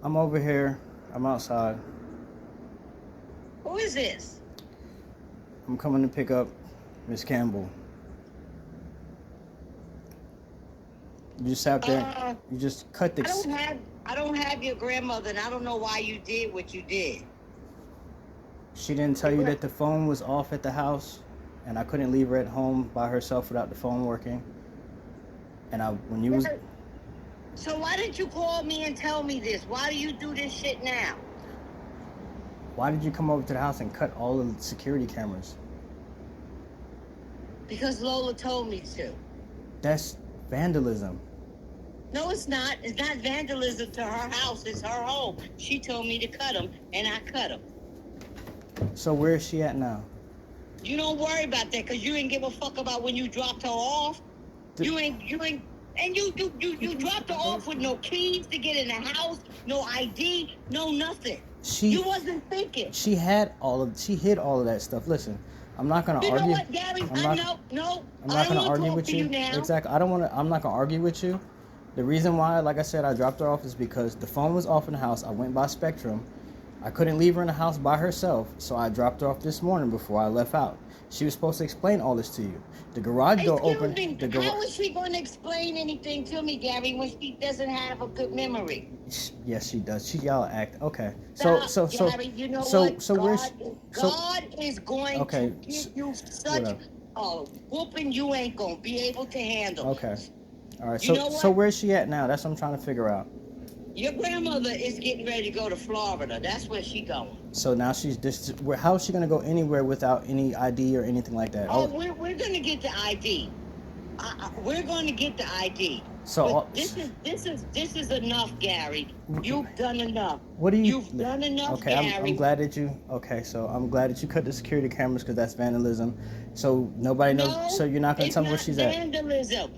I'm over here. I'm outside. Who is this? I'm coming to pick up Miss Campbell. You just sat there. Uh, You just cut I the. don't have I don't have your grandmother, and I don't know why you did what you did. She didn't tell Your you gra- that the phone was off at the house, and I couldn't leave her at home by herself without the phone working. And when you was, So why didn't you call me and tell me this? Why do you do this shit now? why did you come over to the house and cut all the security cameras? Because Lola told me to. That's vandalism. No, it's not. It's not vandalism to her house. It's her home. She told me to cut them, and I cut them. So where is she at now? You don't worry about that, because you didn't give a fuck about when you dropped her off. You ain't, and you dropped her off with no keys to get in the house, no ID, no nothing. You wasn't thinking. She hid all of that stuff. Listen, I'm not gonna You know argue. what, Gary? I'm not gonna argue with you. Exactly. I'm not gonna argue with you. The reason why, like I said, I dropped her off is because the phone was off in the house. I went by Spectrum. I couldn't leave her in the house by herself, so I dropped her off this morning before I left out. She was supposed to explain all this to you. The garage door opened. How is she going to explain anything to me, Gary, when she doesn't have a good memory? Yes, she does. She y'all act okay. Gary, you know what? God is going okay, to give you such a whooping you ain't gonna be able to handle. Okay. All right. So where's she at now? That's what I'm trying to figure out. Your grandmother is getting ready to go to Florida. That's where she going. So now she's this. How is she gonna go anywhere without any ID or anything like that? Oh, we're gonna get the ID. We're going to get the ID. So this is enough, Gary. You've done enough. You've done enough, okay, Gary. I'm glad that you. Okay, so I'm glad that you cut the security cameras because that's vandalism. So nobody knows. No, So you're not gonna tell me where she's at. Vandalism.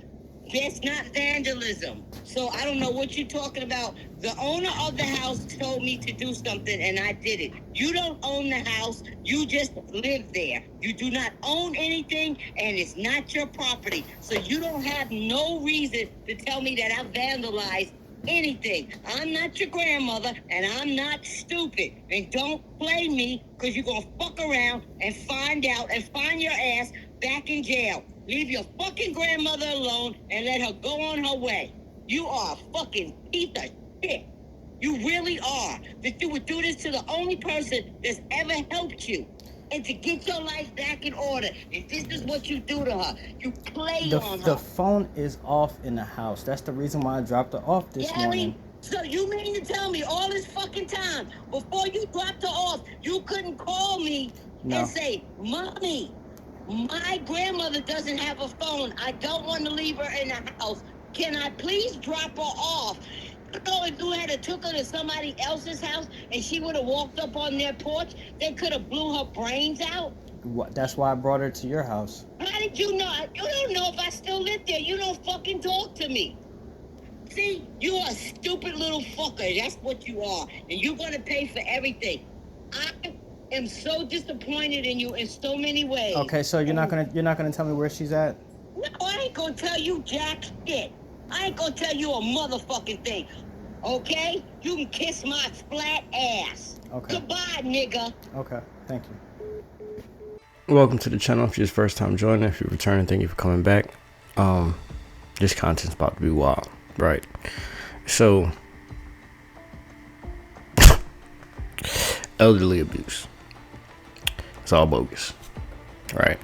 That's not vandalism. So I don't know what you're talking about. The owner of the house told me to do something and I did it. You don't own the house. You just live there. You do not own anything and it's not your property. So you don't have no reason to tell me that I vandalized anything. I'm not your grandmother and I'm not stupid. And don't play me because you're going to fuck around and find out and find your ass back in jail. Leave your fucking grandmother alone and let her go on her way. You are a fucking piece of shit. You really are. That you would do this to the only person that's ever helped you. And to get your life back in order. And this is what you do to her. You play on her. The phone is off in the house. That's the reason why I dropped her off this morning. So you mean to tell me all this fucking time, before you dropped her off, you couldn't call me and say, Mommy, my grandmother doesn't have a phone. I don't want to leave her in the house. Can I please drop her off? So if you had took her to somebody else's house and she would have walked up on their porch, they could have blew her brains out. That's why I brought her to your house. How did you know? You don't know if I still live there. You don't fucking talk to me. See, you are a stupid little fucker. That's what you are. And you're going to pay for everything. I am so disappointed in you in so many ways. Okay, so you're not gonna tell me where she's at? No, I ain't gonna tell you jack shit. I ain't gonna tell you a motherfucking thing. Okay? You can kiss my flat ass. Okay. Goodbye, nigga. Okay, thank you. Welcome to the channel. If you're your first time joining, if you're returning, thank you for coming back. This content's about to be wild, right? So, elderly abuse. It's all bogus, right?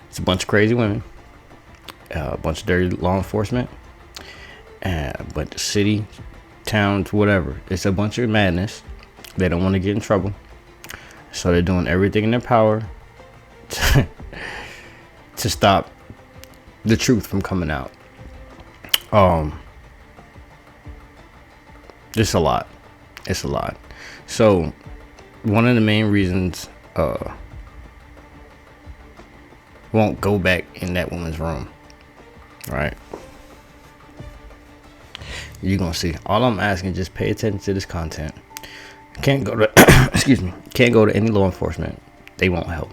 It's a bunch of crazy women, a bunch of dirty law enforcement, a bunch of city, towns, whatever. It's a bunch of madness. They don't want to get in trouble, so they're doing everything in their power to stop the truth from coming out. It's a lot. It's a lot. So, one of the main reasons won't go back in that woman's room, right? You're gonna see. All I'm asking, just pay attention to this content. Can't go to excuse me, can't go to any law enforcement. They won't help.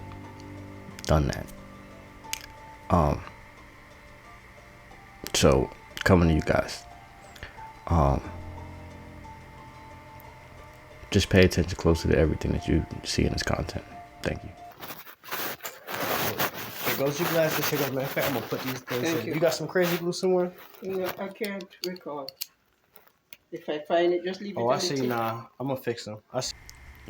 Done that. So coming to you guys. just pay attention closely to everything that you see in this content. Thank you. Here goes your glasses. Here goes my fact. I'm gonna put these things in. You got some crazy glue somewhere? No, I can't recall. If I find it, just leave it. Oh, I see. Nah, I'm gonna fix them. I see.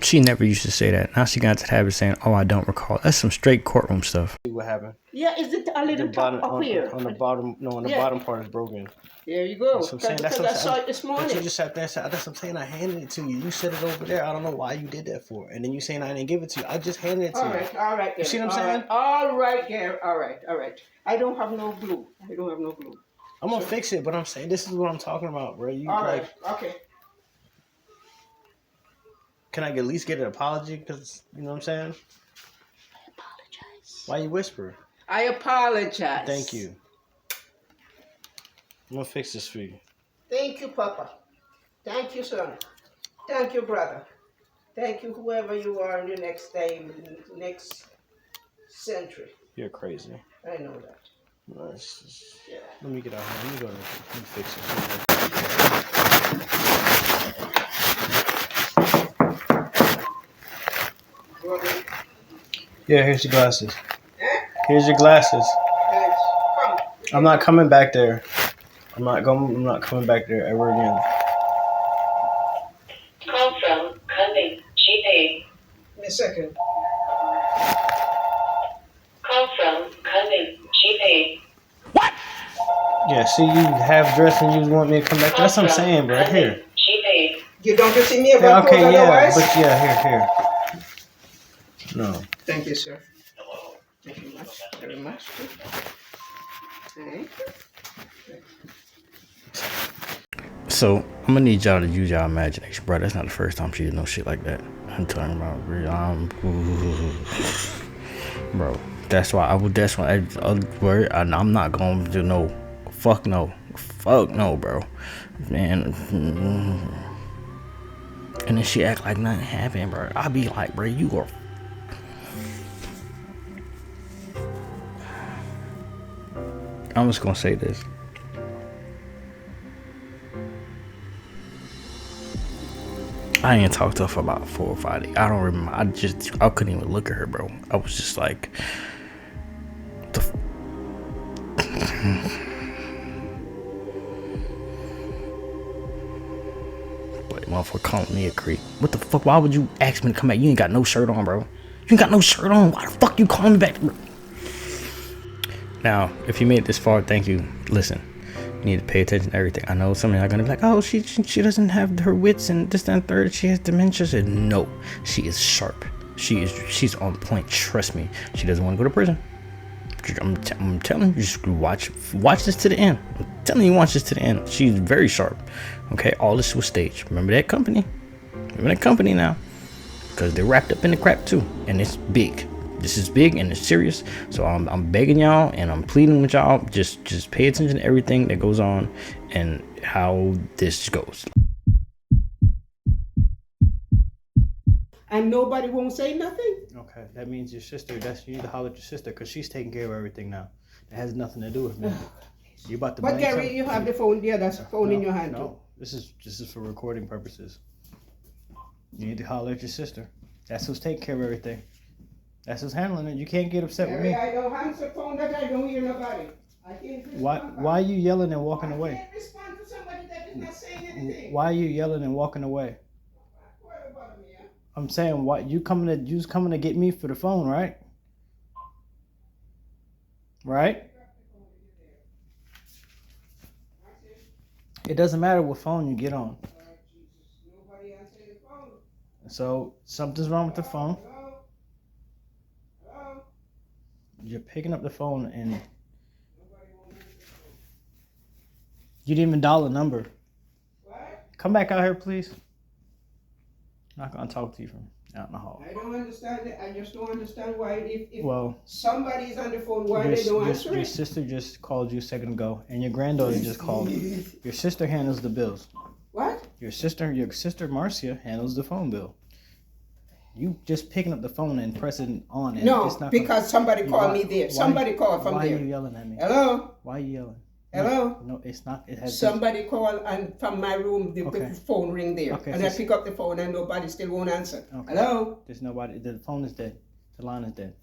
She never used to say that. Now she got to the habit of saying, "Oh, I don't recall." That's some straight courtroom stuff. See what happened? Yeah, is it a little top up here? On the bottom, no, on the bottom part is broken. There you go. That's what I'm saying. That's what I saw it this morning. But you just sat there and said, "That's what I'm saying. I handed it to you. You set it over there. I don't know why you did that for." And then you saying I didn't give it to you. I just handed it to you. All right. You see what I'm saying? All right, Gary. All right. I don't have no glue. I'm gonna fix it, but I'm saying this is what I'm talking about, bro. You all right. Okay. Can I at least get an apology? Because, you know what I'm saying? I apologize. Why you whisper? I apologize. Thank you. I'm going to fix this for you. Thank you, Papa. Thank you, son. Thank you, brother. Thank you, whoever you are in the next time, next century. You're crazy. I know that. No, yeah. Let me get out here. Let me go. Let me fix it. Yeah, here's your glasses. Here's your glasses. I'm not coming back there. I'm not coming back there ever again. Call from Cunning GP. In a second. Call from Cunning GP. What? Yeah, see, you half dressed and you want me to come back. That's what I'm saying, bro. Here. GP. You don't see me about okay, yeah, but yeah, here. No. Thank you, sir. Hello. Thank you very much. Thank you. So I'm gonna need y'all to use y'all imagination, bro. That's not the first time she did no shit like that. I'm talking about, bro. That's why I'm not gonna do no. Fuck no, bro. Man. And then she act like nothing happened, bro. I'll be like, bro, you are. I'm just gonna say this. I ain't talked to her for about 4 or 5 days. I don't remember. I couldn't even look at her, bro. I was just like, but motherfucker calling me a creep. What the fuck? Why would you ask me to come back? You ain't got no shirt on, bro. You ain't got no shirt on. Why the fuck you calling me back, bro? Now, if you made it this far, thank you. Listen, you need to pay attention to everything. I know some of y'all are gonna be like, oh, she doesn't have her wits and this, that, and third. She has dementia. I said, no, she is sharp. She's on point. Trust me. She doesn't want to go to prison. I'm telling you, just watch this to the end. I'm telling you, watch this to the end. She's very sharp. Okay, all this was staged. Remember that company? Now, because they're wrapped up in the crap too, and it's big. This is big and it's serious. So I'm begging y'all and I'm pleading with y'all. Just pay attention to everything that goes on and how this goes. And nobody won't say nothing? Okay, that means your sister. You need to holler at your sister because she's taking care of everything now. It has nothing to do with me. You about to? But Gary, you have the phone there. That's phone in your hand too. No, this is for recording purposes. You need to holler at your sister. That's who's taking care of everything. That's who's handling it. You can't get upset with me. I don't answer phone that I don't hear nobody. I can't respond. Why are you yelling and walking away? I can't respond to somebody that is not saying anything. Why are you yelling and walking away? I'm saying, what you coming to get me for the phone, right? Right? It doesn't matter what phone you get on. So something's wrong with the phone. You're picking up the phone and you didn't even dial the number. Come back out here, please. I'm not gonna talk to you from out in the hall. I don't understand it. I just don't understand why if well, somebody's on the phone, why they don't answer your it. sister just called you a second ago, and your granddaughter just called. Your sister handles the bills. What? Your sister Marcia handles the phone bill. You just picking up the phone and pressing on. And no, it's not because somebody called me there. Somebody called from there. Why are you yelling at me? Hello? Why are you yelling? Hello? No, it's not. It has. Somebody call and from my room, the Okay. phone ring there. Okay, And so I pick up the phone and nobody still won't answer. Okay. Hello? There's nobody. The phone is dead. The line is dead.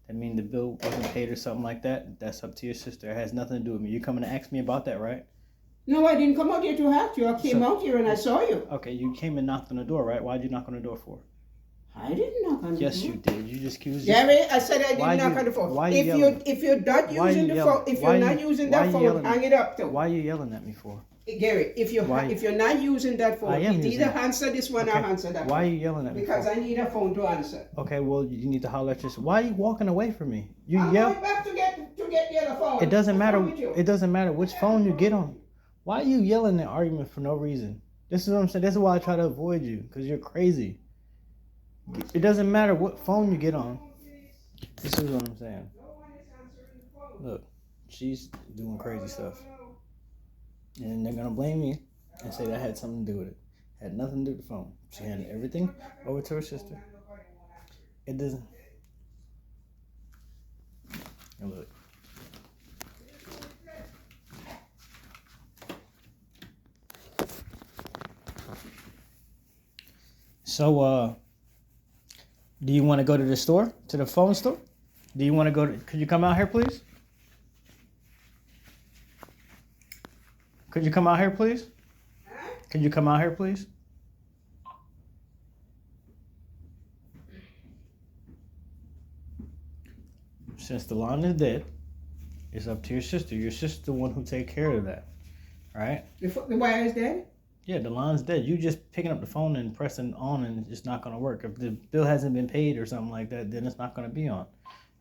That means the bill wasn't paid or something like that. That's up to your sister. It has nothing to do with me. You're coming to ask me about that, right? No, I didn't come out here to ask you. I came out here and I saw you. Okay, you came and knocked on the door, right? Why'd you knock on the door for? I didn't knock on the Yes, door. you did. You just accused. Gary, I said I Why didn't knock you- on the phone. why you yelling? If you're not Why using you the yelling? phone, if Why you're not you- using why that you phone, yelling? hang it up too. Why are you yelling at me for? Gary, if you're not using that phone, I am it's using either it. answer this one or answer that Why are one. you yelling at me Because for? I need a phone to answer. Okay, well, you need to holler at your. Why are you walking away from me? You I'm yell. going back to get the other phone. It doesn't What's matter. wrong with you? It doesn't matter which phone you get on. Why are you yelling at argument for no reason? This is what I'm saying. This is why I try to avoid you, because you're crazy. It doesn't matter what phone you get on. This is what I'm saying. Look, she's doing crazy stuff. And they're going to blame me and say that had something to do with it. Had nothing to do with the phone. She handed everything over to her sister. It doesn't. And look. So, do you want to go to the store? To the phone store? Do you want to go to... Could you come out here, please? Could you come out here, please? Could you come out here, please? Since the line is dead, it's up to your sister. Your sister's the one who take care of that, right? The wire is dead? Yeah, the line's dead. You just picking up the phone and pressing on, and it's not going to work. If the bill hasn't been paid or something like that, then it's not going to be on,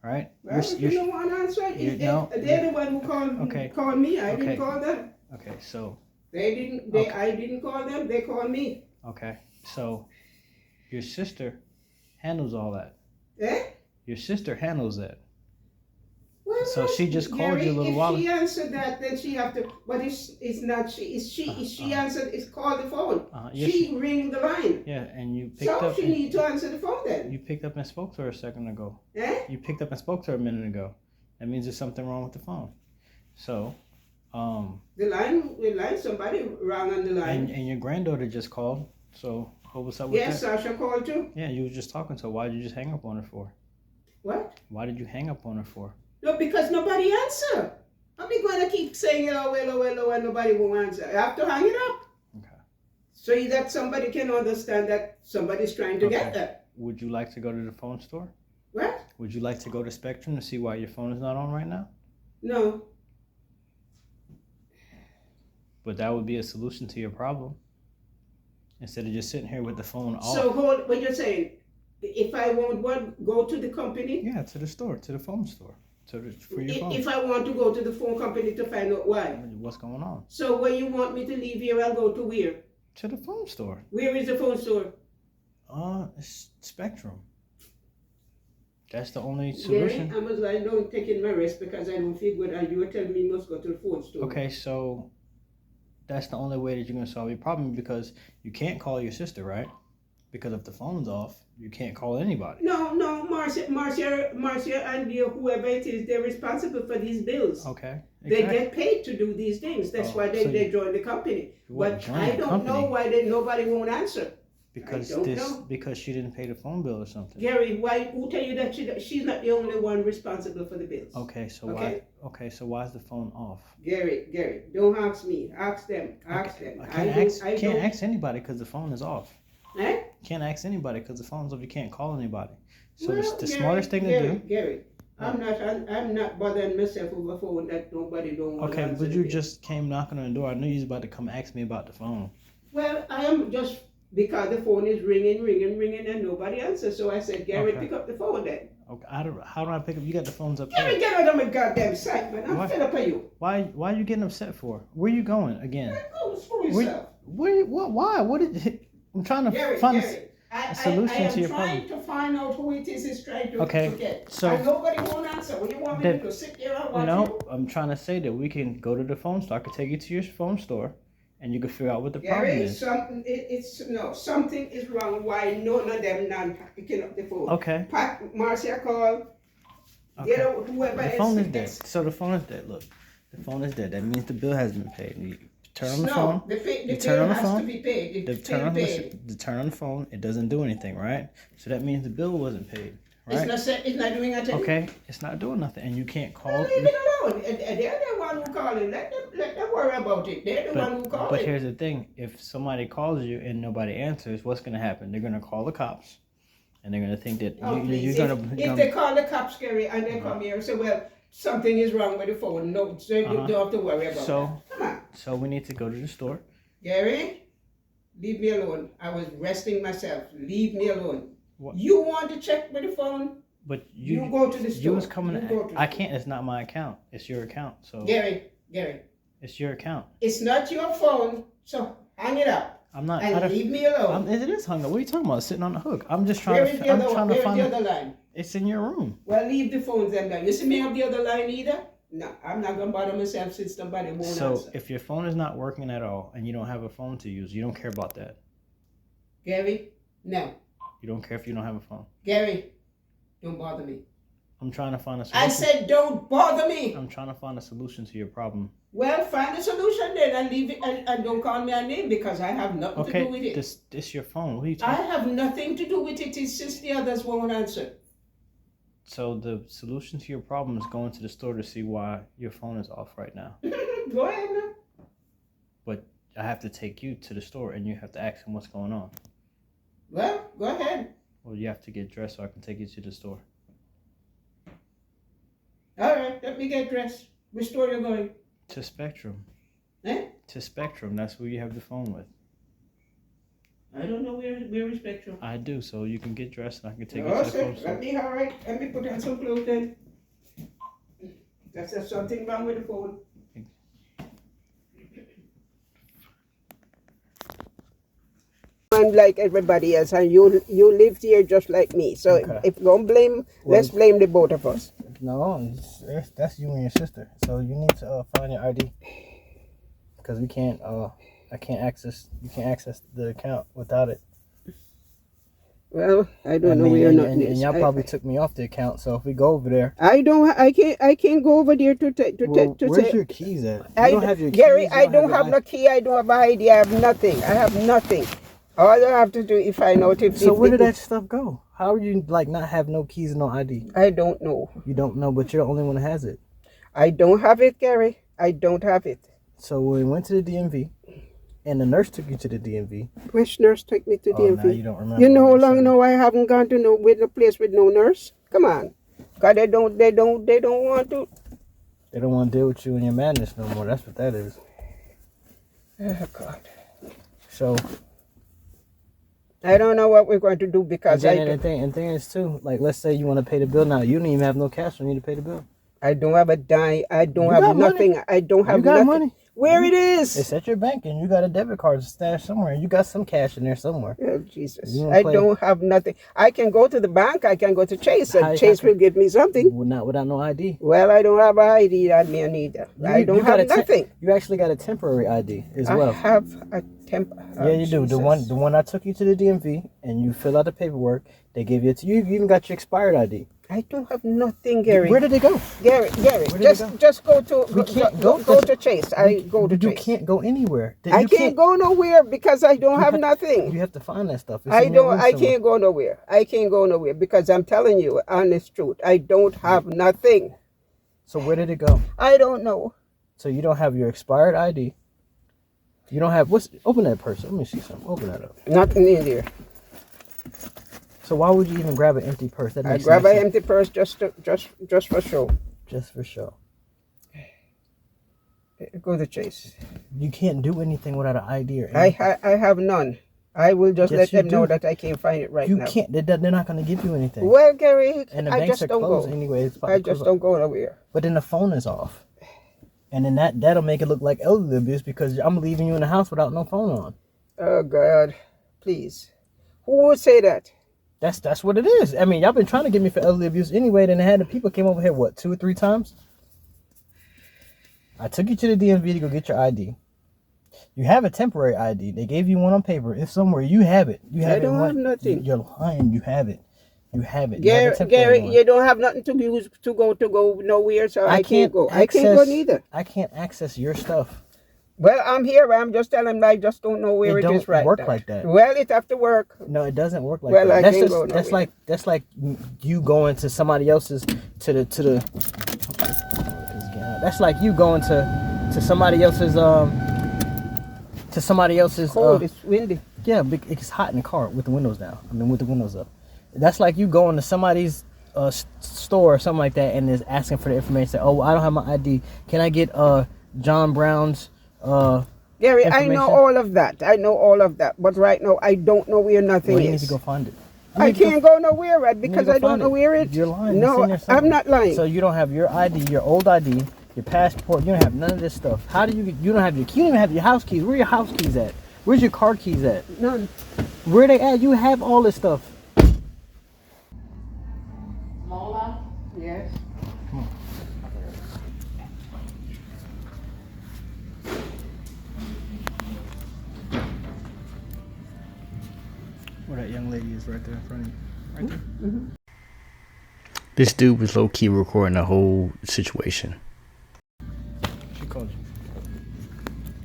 right? Well, if you don't want to answer it, they're the one who called me. I didn't call them. Okay, so... I didn't call them. They called me. Okay, so your sister handles all that. Eh? Your sister handles that. Well, So she just called Gary, you a little while If she answered that, then she have to. But it's not she. It's she. If she answered, it's called the phone. Yes, she ring the line. Yeah, and you picked So up. she need to answer the phone then. You picked up and spoke to her a second ago. Eh? You picked up and spoke to her a minute ago. That means there's something wrong with the phone. So, The line. Somebody rang on the line. and your granddaughter just called. So what was up with Yes, that? Sasha called too. Yeah, you were just talking to her. Why did you just hang up on her for? What? Why did you hang up on her for? No, because nobody answer. I'll be going to keep saying hello, and nobody will answer. I have to hang it up. Okay. So that somebody can understand that somebody's trying to get that. Would you like to go to the phone store? What? Would you like to go to Spectrum to see why your phone is not on right now? No. But that would be a solution to your problem. Instead of just sitting here with the phone off. So what you're saying, if I want one, go to the company? Yeah, to the store, to the phone store. For your phone. If I want to go to the phone company to find out why. What's going on? So when you want me to leave here, I'll go to where? To the phone store. Where is the phone store? It's Spectrum. That's the only Gary, solution. I must lie down taking my rest because I don't feel good and you were telling me you must go to the phone store. Okay, so that's the only way that you're going to solve your problem because you can't call your sister, right? Because if the phone's off, you can't call anybody. No, Marcia and whoever it is, they're responsible for these bills. Okay. They Exactly. get paid to do these things. That's why so they join the company. wouldn't But join I the don't know company. why nobody won't answer. Because I don't know. because she didn't pay the phone bill or something. Gary, who tell you that she's not the only one responsible for the bills? Okay, so Okay. why is the phone off? Gary, don't ask me. Ask them. Ask them. I can't ask anybody because the phone is off. Eh? Can't ask anybody because the phone's off. You can't call anybody. So Well, the Gary, smartest thing to do. Gary, I'm not bothering myself over phone that nobody don't want to Okay, answer but you the just came knocking on the door. I knew you was about to come ask me about the phone. Well, I am just because the phone is ringing, and nobody answers. So I said, Gary, Okay. pick up the phone then. Okay, how do I pick up? You got the phones up Gary, there. get out of my goddamn sight, man. I'm Why? fed up of you. Why are you getting upset for? Where you going again? Go screw yourself. Why? What did I'm trying to Gary, find Gary, a solution to your I am problem. trying to find out who it is trying to Okay, get. so- And nobody won't answer. What you want me to That- do? Sit there and watch No, you? I'm trying to say that we can go to the phone store. I could take you to your phone store, and you can figure out what the problem Gary, is. something is wrong. Why none of them not picking up the phone? Okay. Marcia called. Okay. Whoever The phone is else dead. So the phone is dead. Look, The phone is dead. That means the bill has been paid. You turn on the No, phone. the You bill turn on the has to phone. be paid. The It's turn still on paid. the turn on the phone. It doesn't do anything, right? So that means the bill wasn't paid, right? It's not doing anything. Okay, it's not doing nothing, and you can't call. Leave it alone. They're the one who call it. Let them worry about it. They're the one who call But it. here's the thing: if somebody calls you and nobody answers, what's gonna happen? They're gonna call the cops, and they're gonna think that Please. you're gonna. If they call the cops, Gary, and they come here and say, well, something is wrong with the phone. No, so you don't have to worry about that. Come on. So we need to go to the store. Gary, leave me alone. I was resting myself. Leave me alone. What? You want to check with the phone? But You go to the store. You was coming. You go to the I store. can't. It's not my account. It's your account. So Gary, it's your account. it's not your phone, so hang it up I'm not. and leave me alone. It is hung up. What are you talking about? Sitting on the hook. I'm just trying Where to. is the I'm other trying one? to Where is find. the other line? It's in your room. Well, leave the phones them down. You see me have the other line either? No, I'm not gonna bother myself since somebody won't So answer. if your phone is not working at all and you don't have a phone to use, you don't care about that. Gary, no. You don't care if you don't have a phone. Gary, don't bother me. I'm trying to find a solution. I said don't bother me. I'm trying to find a solution to your problem. Well, find a solution then and leave it and don't call me a name because I have nothing to do with it. This your phone. What are you I talking? have nothing to do with it. It's just the others won't answer. So the solution to your problem is going to the store to see why your phone is off right now. Go ahead now. But I have to take you to the store and you have to ask him what's going on. Well, go ahead. Well, you have to get dressed so I can take you to the store. All right, let me get dressed. Which store you going? To Spectrum. Eh? To Spectrum. That's who you have the phone with. I don't know where is Spectrum. I do, so you can get dressed and I can take you Oh, to the phone store. all right. Let me put on some clothes then. There's something wrong with the phone. I'm like everybody else, and you lived here just like me. So Okay. if you don't blame, let's blame the both of us. No, that's you and your sister. So you need to find your ID because we can't. I can't access. You can't access the account without it. Well, I don't know where not and y'all probably took me off the account. So if we go over there, I can't go over there to where's your keys at? You I don't have your Gary, keys. I don't have no key. I don't have ID. I have nothing. I have nothing. All I have to do is find out if. So where did that stuff go? How are you like not have no keys and no ID? I don't know. You don't know, but you're the only one that has it. I don't have it, Gary. I don't have it. So when we went to the DMV, and the nurse took you to the DMV. Which nurse took me to DMV? Now you don't remember. You know how long now I haven't gone to no place with no nurse? Come on, cause they don't want to. They don't want to deal with you and your madness no more. That's what that is. Oh God. So. I don't know what we're going to do because and thing is too, like let's say you want to pay the bill now. You don't even have no cash on you to pay the bill. I don't have a dime. I don't You have got nothing. money. I don't have You got nothing. money. Where it is? It's at your bank and you got a debit card stashed somewhere. You got some cash in there somewhere. Oh, Jesus. You wanna I play- don't have nothing. I can go to the bank. I can go to Chase How and you Chase have to- will give me something. Well, not without no ID. Well, I don't have an ID on me neither. I don't got have a nothing. You actually got a temporary ID as well. I have a temp. Yeah, you do. The one I took you to the DMV and you fill out the paperwork. They gave it to you. You even got your expired ID. I don't have nothing, Gary. Where did it go? Gary, did it just go to We can't go to Chase. I go to You Chase. can't go anywhere. I can't go nowhere because I don't have nothing. You have to find that stuff. It's I in your room don't. I somewhere. can't go nowhere. I can't go nowhere because I'm telling you, honest truth. I don't have nothing. So where did it go? I don't know. So you don't have your expired ID. You don't have open that purse. Let me see something. Open that up. Nothing in there. So why would you even grab an empty purse? That I makes grab no an sense. empty purse just for show. Just for show. Go to Chase. You can't do anything without an ID or anything. I have none. I will just Yes, let you them know do. that I can't find it right You now. can't. They're not going to give you anything. Well, Gary, And the I banks just are don't closed go. anyway. It's I just don't go nowhere. But then the phone is off. And then that'll make it look like elderly abuse because I'm leaving you in the house without no phone on. Oh God, please. Who would say that? That's what it is. I mean, y'all been trying to get me for elderly abuse anyway. Then the people came over here, 2 or 3 times? I took you to the DMV to go get your ID. You have a temporary ID. They gave you one on paper. It's somewhere. You have it. You have I don't it. have nothing. You're lying. You have it. You have it. You have a temporary Gary, one. you don't have nothing to use to go nowhere, so I can't go. I can't go neither. I can't access your stuff. Well, I'm here. I'm just telling them I just don't know where it is right work now. like that. Well, it have to work. No, it doesn't work like Well, that. I can't go nowhere. That's like you going to somebody else's That's like you going to somebody else's Cold. It's windy. Yeah, it's hot in the car with the windows down. I mean, with the windows up. That's like you going to somebody's store or something like that and is asking for the information. Say, oh, I don't have my ID. Can I get John Brown's Gary, I know all of that. I know all of that. But right now, I don't know where nothing is. You need to go find it. I can't go nowhere, right? Because I don't know where it is. You're lying. No, I'm not lying. So you don't have your ID, your old ID, your passport. You don't have none of this stuff. How do you don't have your key? You don't even have your house keys. Where are your house keys at? Where's your car keys at? None. Where they at? You have all this stuff. Mola? Yes. Where that young lady is right there in front of you. Right there. Mm-hmm. This dude was low key recording the whole situation. She called you.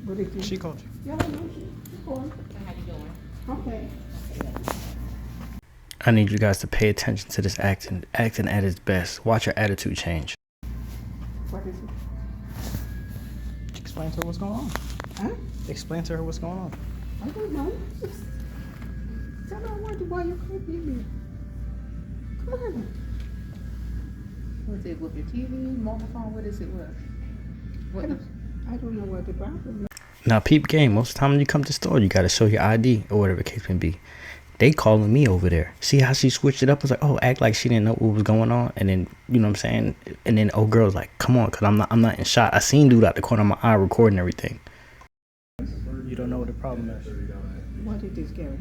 What did you? She called you. Yeah, I know she called. How you doing? Okay. I need you guys to pay attention to this acting at its best. Watch your attitude change. What is it? Explain to her what's going on. Huh? Explain to her what's going on. I don't know. Tell her why you can't hear me. Come on. What's it with your TV, mobile phone? What is it with? What the, I don't know what the problem is. Now, peep game. Most of the time when you come to the store, you got to show your ID or whatever the case may be. They calling me over there. See how she switched it up? It's like, oh, act like she didn't know what was going on. And then, you know what I'm saying? And then old girl's like, come on, because I'm not in shot. I seen dude out the corner of my eye recording everything. You don't know what the problem is. What it is, Gary?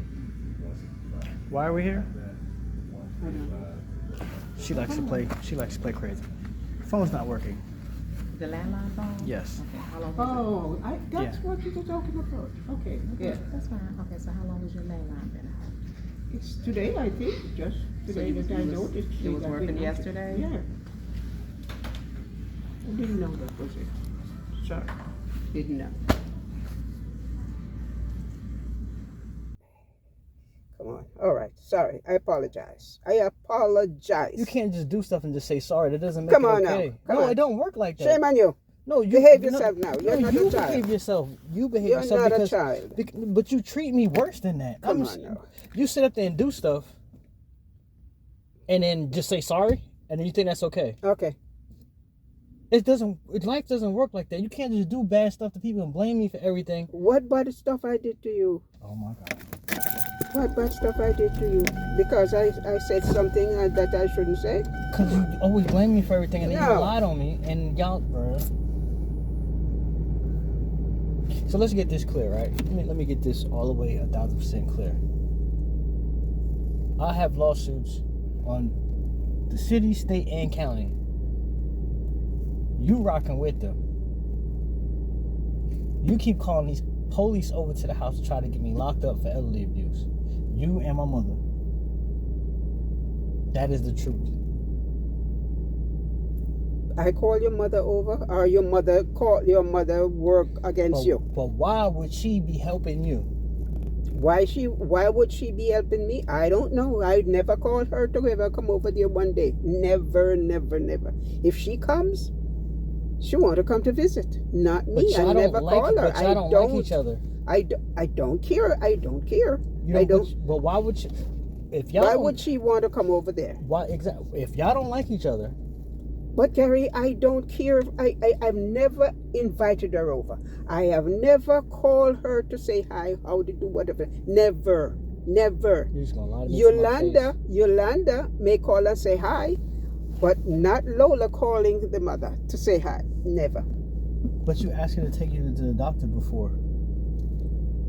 Why are we here? I don't know. She likes to play crazy. Phone's not working. the landline phone? Yes. Okay, how long was That's what you were talking about. Okay, it? yeah. That's fine. Okay, so how long was your landline been out? It's today, I think, just today that I noticed. It was working yesterday? Yeah. I didn't know that was it. Sorry. Didn't know. Come on. All right. Sorry. I apologize. You can't just do stuff and just say sorry. That doesn't make Come it on okay. now. Come on. It don't work like that. Shame on you. No, you behave yourself now. You're not you a child. behave yourself. You behave You're yourself not because, a child. But you treat me worse than that. Come on now. You sit up there and do stuff, and then just say sorry, and then you think that's okay. Okay. Life doesn't work like that. You can't just do bad stuff to people and blame me for everything. What bad stuff I did to you? Oh my God. What bad stuff I did to you? Because I said something that I shouldn't say? Because you always blame me for everything, and then you No. lied on me, and y'all, bro. So let's get this clear, right? Let me get this all the way 1,000% clear. I have lawsuits on the city, state, and county. You rocking with them. You keep calling these police over to the house to try to get me locked up for elderly abuse. You and my mother. That is the truth. I call your mother over, or your mother work against you? But why would she be helping you? Why would she be helping me? I don't know. I never called her to ever come over there one day. Never, never, never. If she comes, she want to come to visit. Not me. I never call her. But y'all don't like each other. I don't care. I don't care. But why would she? Why would she want to come over there? Why exactly? If y'all don't like each other. But Gary, I don't care. I've never invited her over. I have never called her to say hi, how to do whatever. Never. Never. You're just gonna lie to me to my face. Yolanda may call and say hi, but not Lola calling the mother to say hi. Never. But you asked her to take you to the doctor before.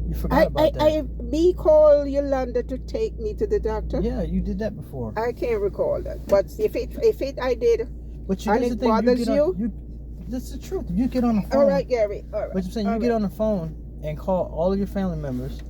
You forgot about that. Me call Yolanda to take me to the doctor? Yeah, you did that before. I can't recall that. But if I did, but and it bothers you? That's the truth. You get on the phone. All right, Gary. All right. But I'm saying get on the phone and call all of your family members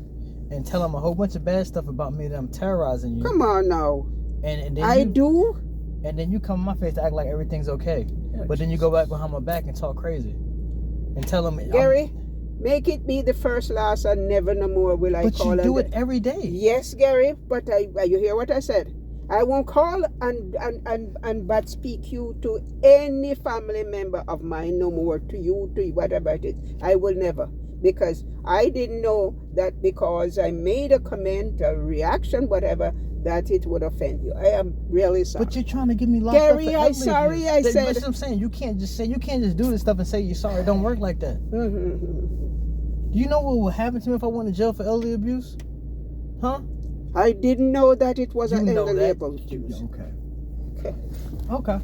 and tell them a whole bunch of bad stuff about me that I'm terrorizing you. Come on now. And then I do. And then you come in my face to act like everything's okay. But then you go back behind my back and talk crazy. And tell them... Gary, make it be the first, last, and never no more will I call. But you do it every day. Yes, Gary, but you hear what I said? I won't call and but speak you to any family member of mine no more, to you, whatever it is. I will never. Because I didn't know that because I made a comment, a reaction, whatever, that it would offend you. I am really sorry. But you're trying to get me locked up. Gary, for I'm sorry, I said. That's what I'm saying. You can't just do this stuff and say you're sorry. It don't work like that. Mm-hmm. Do you know what would happen to me if I went to jail for elderly abuse? Huh? I didn't know that it was an elderly that. abuse. Okay.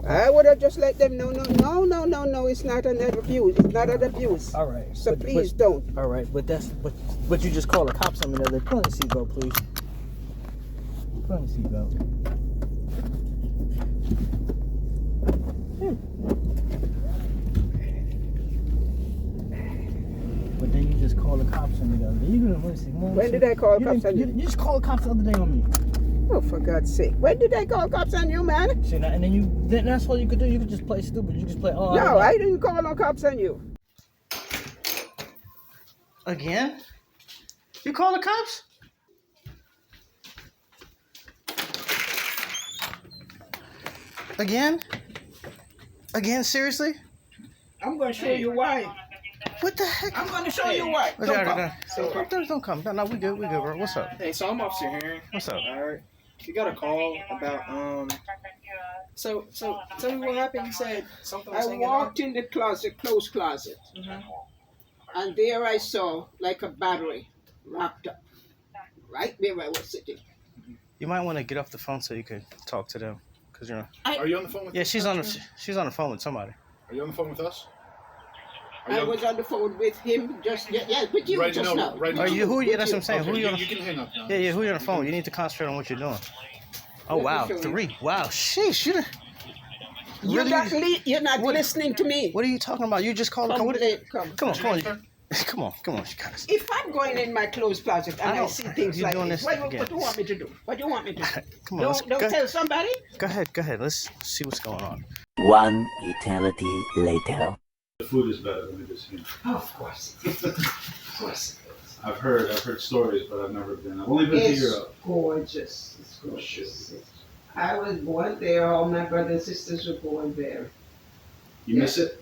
I would have just let them know, no, it's not an abuse. It's not an abuse. All right. So please don't. All right, but you just call the cops on me the other day. Put on the seatbelt, please. Put on the seatbelt. But then you just call the cops on me the other day. You didn't listen. When did I call cops on you? You just called the cops the other day on me. Oh, for God's sake. When did I call cops on you, man? See, now, and then that's all you could do. You could just play stupid. You just play, oh. No, I didn't call no cops on you. Again? You call the cops? Again? Again, seriously? I'm going to show you why. What the heck? I'm going to show you why. Don't come. No, we good, bro. What's up? Hey, so I'm Officer Herring. What's up? All right. You got a call about So tell me what happened. You said something was I hanging walked in the closet, closed closet, and there I saw like a battery wrapped up, right where I was sitting. You might want to get off the phone so you can talk to them, cause you're. Are you on the phone with? Yeah, she's on the phone with somebody. Are you on the phone with us? I was on the phone with him just with you Right just now. Right now. Are you who? Yeah, that's what I'm saying. Okay, Who you on? you can hang up now. Yeah, who you on the phone? You need to concentrate on what you're doing. Oh Let me wow, show you. 3. Wow, sheesh, You're not What- listening to me. What are you talking about? You just called. Come Come on. Come on, guys. If I'm going in my closed closet and I see things You're like doing this, this what again. do you want me to do? What do you want me to do? Come on, Don't tell somebody? Go ahead. Let's see what's going on. One eternity later. The food is better. Let me just say. Of course. Of course. I've heard stories, but I've never been. I've only been to It's Europe. gorgeous. It's gorgeous. I was born there. All my brothers and sisters were born there. You miss it?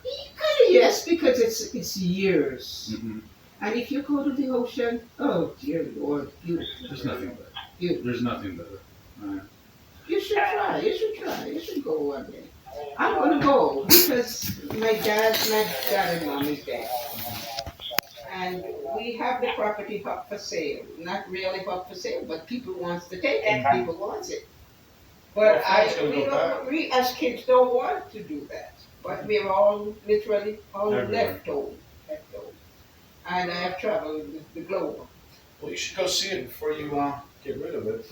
Kind of yes, because it's years. Mm-hmm. And if you go to the ocean, oh dear Lord, There's nothing better. There's nothing better. Right. You should try. You should go one day. I'm gonna go because my dad and mom is dead. And we have the property up for sale. Not really up for sale, but people wants to take it. People wants it. But we as kids don't want to do that. But we're all literally left home. And I have traveled the globe. Well, you should go see it before you get rid of it.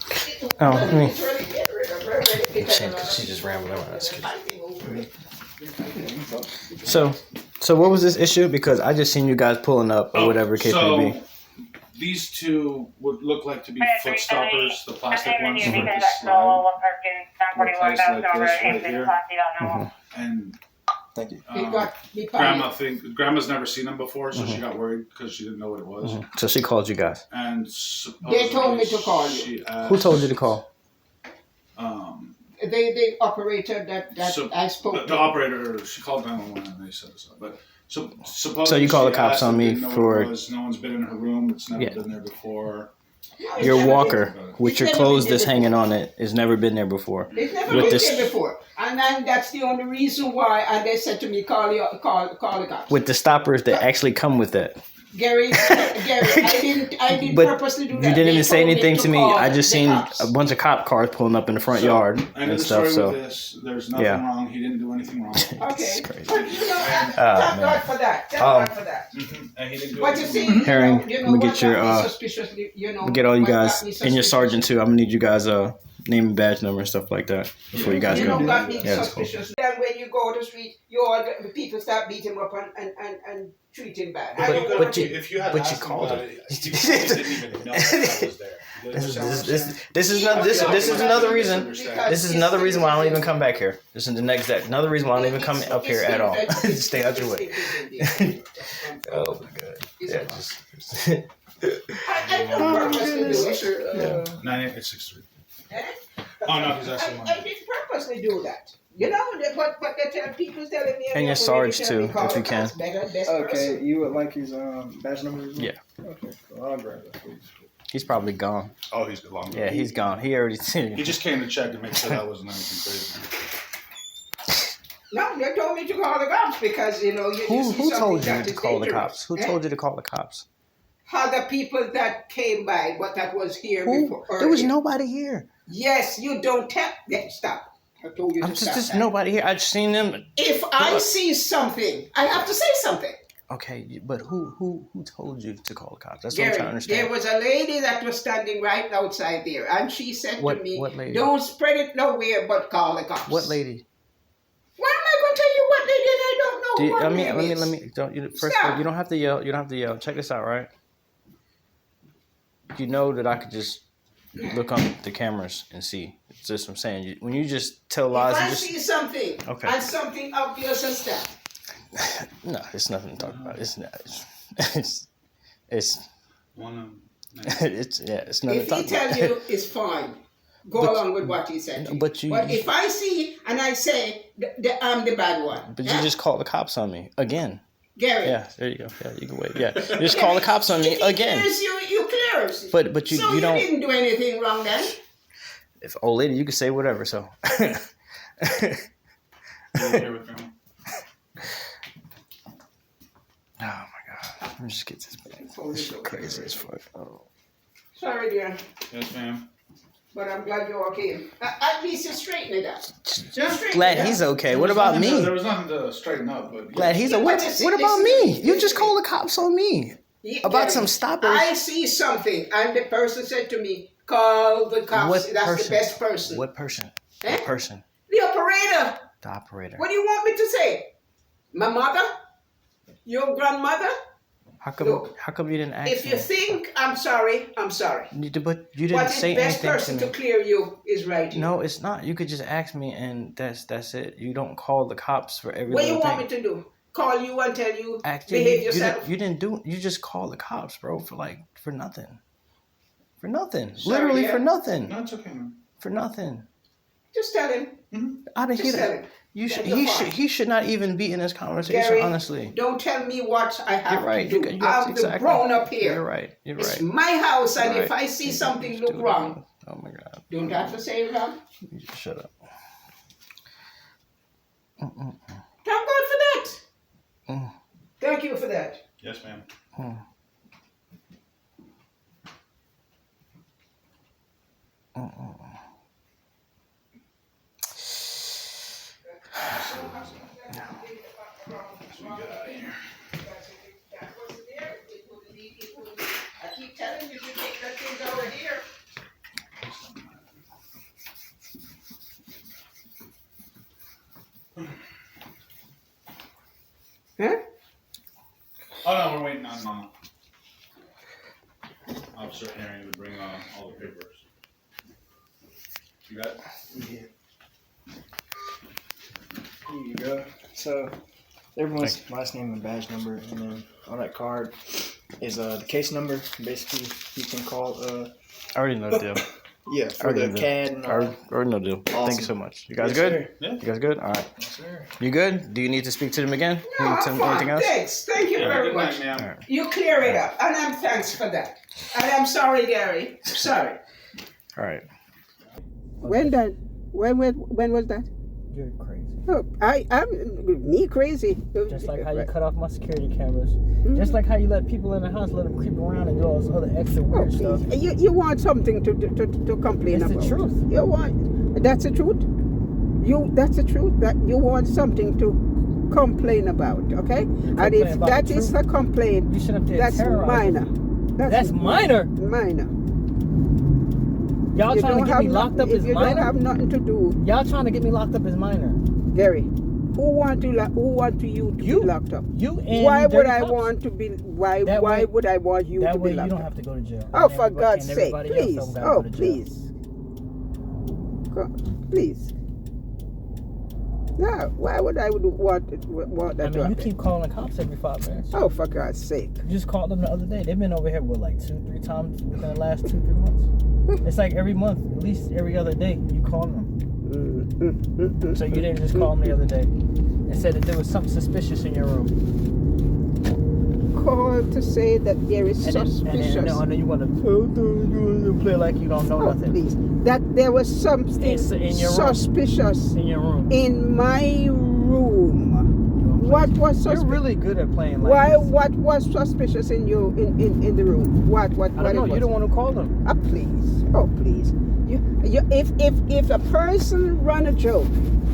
Literally get rid of it because She just rambling around. fighting over it. So what was this issue? Because I just seen you guys pulling up or whatever case may be. These two would look like to be foot stoppers, the plastic ones Mhm. with the slide. Replaced like this right here. And Thank you. It got me fired. Grandma's never seen them before, so she got worried because she didn't know what it was. So she called you guys. And They told me to call you. she asked, Who told you to call? The operator that I spoke the to. operator, she called 911 and they set us up. But supposedly So you call the she cops asked on and me didn't know what for- it was. No one's been in her room. It's never Yeah. been there before. Your walker with your It's clothes never that's been hanging on it has never been there before. They've never With been this- there before. And then that's the only reason why. And they said to me, call the cops. With the stoppers that actually come with it. Gary, I didn't But purposely do that. you didn't They even say told me anything to me. call I just the seen cops. a bunch of cop cars pulling up in the front yard And in and the stuff. story So with this, there's nothing yeah. wrong. He didn't do anything wrong. Okay. It's crazy. But you know, thank man. God for that. Thank God for that. And he didn't do But you anything see, wrong. Herring, you know I'm gonna what get your, got me suspiciously, get all you what got guys me and your suspicious? sergeant too. I'm gonna need you guys name and badge number and stuff like that before you guys You go. don't got me Yeah, that's cool. suspicious. Then when you go to the street, the people start beating him up and treat him bad. I don't want to. If you had but asked you him called about him. it, he didn't even know that was there. This is another reason. This is another reason why I don't even come back here. This is the next day. Another reason why I don't even come up here at all. Stay out your way. Oh my god. Yeah, just I don't purposely do it. 9863. Oh no, he's actually one. I didn't purposely do that. You know, but they tell people telling me. and your Sarge too, if you can. Okay, you would like his badge number? Yeah. Okay, cool. I'll grab that, please. He's probably gone. Oh, he's long. Yeah, he's gone. He already seen He it. just came to check to make sure that wasn't anything crazy. No, they told me to call the cops because you see Who told you that to is call the dangerous. cops? Who told you to call the cops? Other people that came by, but that was here before. There was earlier. nobody here. Yes, you don't tell. Stop. I told you to stop. There's that. nobody here. I just seen them. If I see something, I have to say something. Okay, but who told you to call the cops? That's what I'm trying to Gary, understand. there was a lady that was standing right outside there, and she said to me, what lady? "Don't spread it nowhere, but call the cops." What lady? Why am I going to tell you what they did? I don't know what Let me. Don't you? First of all, you don't have to yell. You don't have to yell. Check this out, right? You know that I could just look on the cameras and see. It's just what I'm saying. When you just tell lies, If I and just see something, okay. and something obvious and stuff. No, it's nothing to talk about. It's not. It's It's it's nothing to If talk he tell about. you, it's fine. Go along with what he said. to you. But if I see and I say I'm the bad one, But you just call the cops on me again. Gary. Yeah, there you go. Yeah, you can wait. Yeah, you just call the cops on me again. You clear us. But you So you don't. didn't do anything wrong then. If old lady, you can say whatever. So. Oh my god! Let me just get this back. This is crazy as fuck. Oh. Sorry, dear. Yes, ma'am. But I'm glad you're okay. At least you straighten it out. Glad he's okay. What about me? There was nothing to straighten up, but Glad he's okay. What about me? You just call the cops on me about some stoppers. I see something, and the person said to me, "Call the cops. That's the best person." What person? Eh? What person? The operator. The operator. What do you want me to say? My mother? Your grandmother? How come? Look, how come you didn't ask If me? you think I'm sorry, I'm sorry. But you didn't What is say best anything person to to me. clear you is right here. No, it's not. You could just ask me, and that's it. You don't call the cops for every What do you little want me thing. to do? Call you and tell you Actually, behave yourself? You didn't do. You just call the cops, bro, for nothing. For nothing. Sorry, Literally yeah. for nothing. No, it's okay, man. For nothing. Just tell him. I didn't hear Just tell that. him. You should. You're fine. He should not even be in this conversation. Gary, honestly. don't tell me what I have You're right. to do. You got I'm the grown up here. You're right. You're It's right. my house, and You're if right. I see something look wrong, Oh my god. don't have to say it wrong. You just shut up. Thank God for that. Mm. Thank you for that. Yes, ma'am. I keep telling you to take that thing over here. Huh? Oh no, we're waiting on Officer Herring to bring all the papers. You got it? Here you go. So everyone's last name and badge number, and then on that card is the case number. Basically, you can call. I already know the deal. Yeah, for the CAD and all. Already know the deal. Awesome. Thank you so much. You guys Yes, good? sir. Yeah. You guys good? All right. Yes, sir. You good? Do you need to speak to them again? No, You need I'm to- fine. anything else? Thanks. Thank you very Good much. night, ma'am. All right. You clear it up, and I'm thanks for that. And I'm sorry, Gary. Sorry. All right. When that? When was that? You're crazy. Oh, I'm me crazy. Just like how you cut off my security cameras. Just like how you let people in the house, let them creep around and do all this other extra weird stuff. You want something to complain It's about? the truth. You want that's the truth. That's the truth. That you want something to complain about, okay? And if about that the is truth. a complaint, You should have that's minor. That's minor. Minor. Y'all You trying to don't get have me locked up if as you don't minor? have nothing to do, Y'all trying to get me locked up as minor? Gary. Who want you to be locked up? You and why you would dirty I cops. want to be? Why? That Why way- would I want you That to way be you locked don't up? have to go to jail. Oh, And for everybody- God's and sake! everybody else Please! don't gotta Oh, go to jail. please! Please! No, why would I want that I to mean, you happen? keep calling the cops every 5 minutes. Oh, for God's sake! You just called them the other day. They've been over here, what, like 2-3 times within the last 2-3 months? It's like every month, at least every other day, you call them. So you didn't just call them the other day and said that there was something suspicious in your room. Call to say that there is suspicious. And then you want to play like you don't know nothing. Please. That there was something in your suspicious in your room. In my room. What was suspicious? You're really good at playing like this. What was suspicious in you in the room? What I don't know. You're the one who called them. Please. Oh, please. If a person run a joke,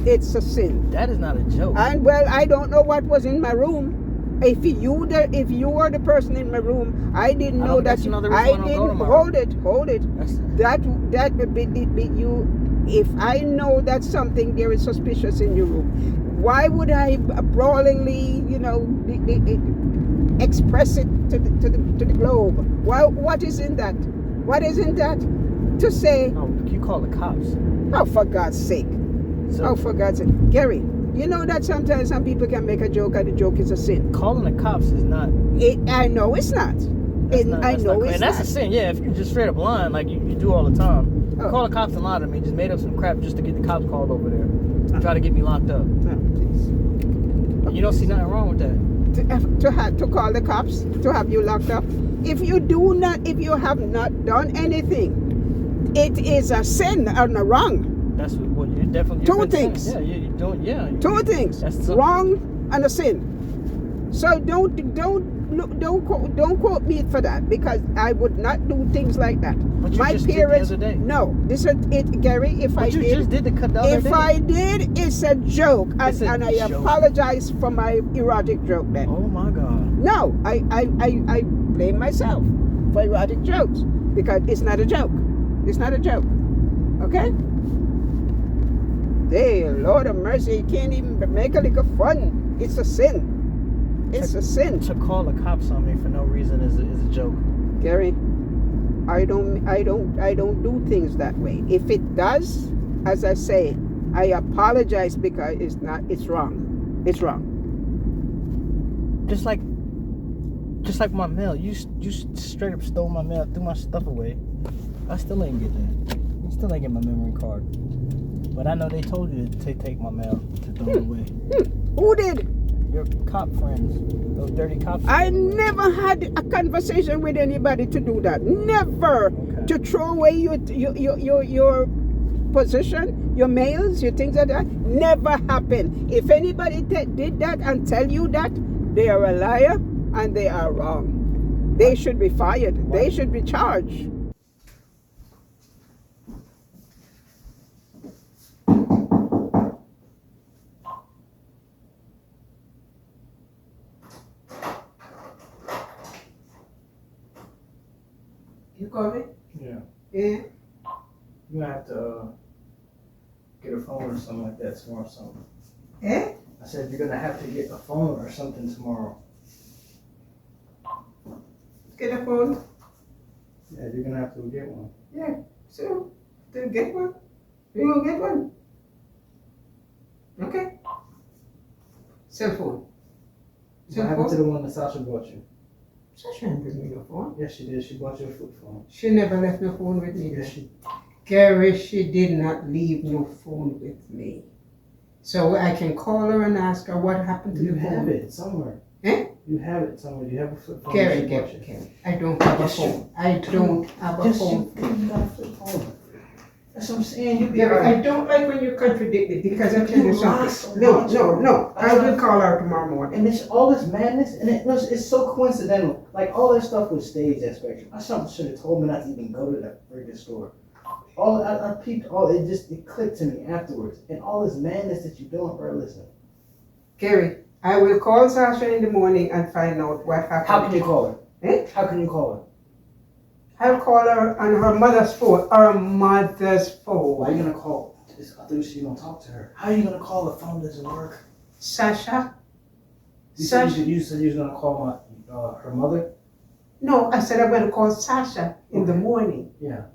it's a sin. That is not a joke. And well, I don't know what was in my room. If you were the person in my room, I didn't know that. I didn't hold it. That be you. If I know that something there is suspicious in your room, why would I brawlingly, express it to the globe? What is in that? What is in that? To say. No, you call the cops. Oh, for God's sake! So, for God's sake, Gary. You know that sometimes some people can make a joke and the joke is a sin. Calling the cops is not. I know it's not. And that's a sin. Yeah, if you're just straight up lying like you do all the time. You call the cops and lie to me. Just made up some crap just to get the cops called over there. Try to get me locked up. Please. You don't see nothing wrong with that. To call the cops to have you locked up. If you have not done anything, it is a sin and a wrong. That's what you definitely. Two things. Yeah, you don't. Yeah. Two things. Wrong and a sin. So don't quote me for that, because I would not do things like that. But you My just parents. did the other day. No, this is it, Gary. But you just did the cut the other day. If I did, it's a joke, and I apologize for my erotic joke. Then. Oh my God. No, I blame myself for erotic jokes, because it's not a joke. It's not a joke. Okay. Hey, Lord of mercy, you can't even make a little fun. It's a sin. It's a sin. To call the cops on me for no reason is a joke. Gary, I don't do things that way. If it does, as I say, I apologize, because it's wrong. It's wrong. Just like my mail. You straight up stole my mail, threw my stuff away. I still ain't get that. You still ain't get my memory card. But I know they told you to take my mail, to throw it away. Who did? Your cop friends, those dirty cops. I never had a conversation with anybody to do that. Never. Okay. To throw away your position, your mails, your things like that. Never happened. If anybody did that and tell you that, they are a liar and they are wrong. They should be fired. What? They should be charged. You call me? Yeah. Yeah. You're gonna have to get a phone or something like that tomorrow or something. Eh? I said you're gonna have to get a phone or something tomorrow. Get a phone? Yeah, you're gonna have to get one. Yeah, so then get one. You gonna get one? Okay. Cell phone. What happened to the one that Sasha bought you? Sasha didn't bring me no phone. Yes, she did. She bought you a flip phone. She never left no phone with me. Yes, she. Gary, she did not leave no phone with me. So I can call her and ask her what happened to the phone. You have it somewhere. Eh? You have it somewhere. You have a flip phone. Gary, I don't have a phone. I don't have a phone. You got a flip phone. That's what I'm saying. Gary, I don't like when you contradict me, because I tell you something. No. I will call her tomorrow morning. And it's all this madness, and it's so coincidental. Like, all that stuff was staged at Spectrum. I should have told me not to even go to that freaking store. I peeped it clicked to me afterwards. And all this madness that you're doing, bro, listen. Gary, I will call Sasha in the morning and find out what happened. How can you call her? Eh? How can you call her? I'll call her on her mother's phone. Her mother's phone. Why are you gonna call? I thought you were gonna talk to her. How are you gonna call? The phone doesn't work. Sasha? You said you was gonna call her mother? No, I said I'm going to call Sasha in the morning. Yeah.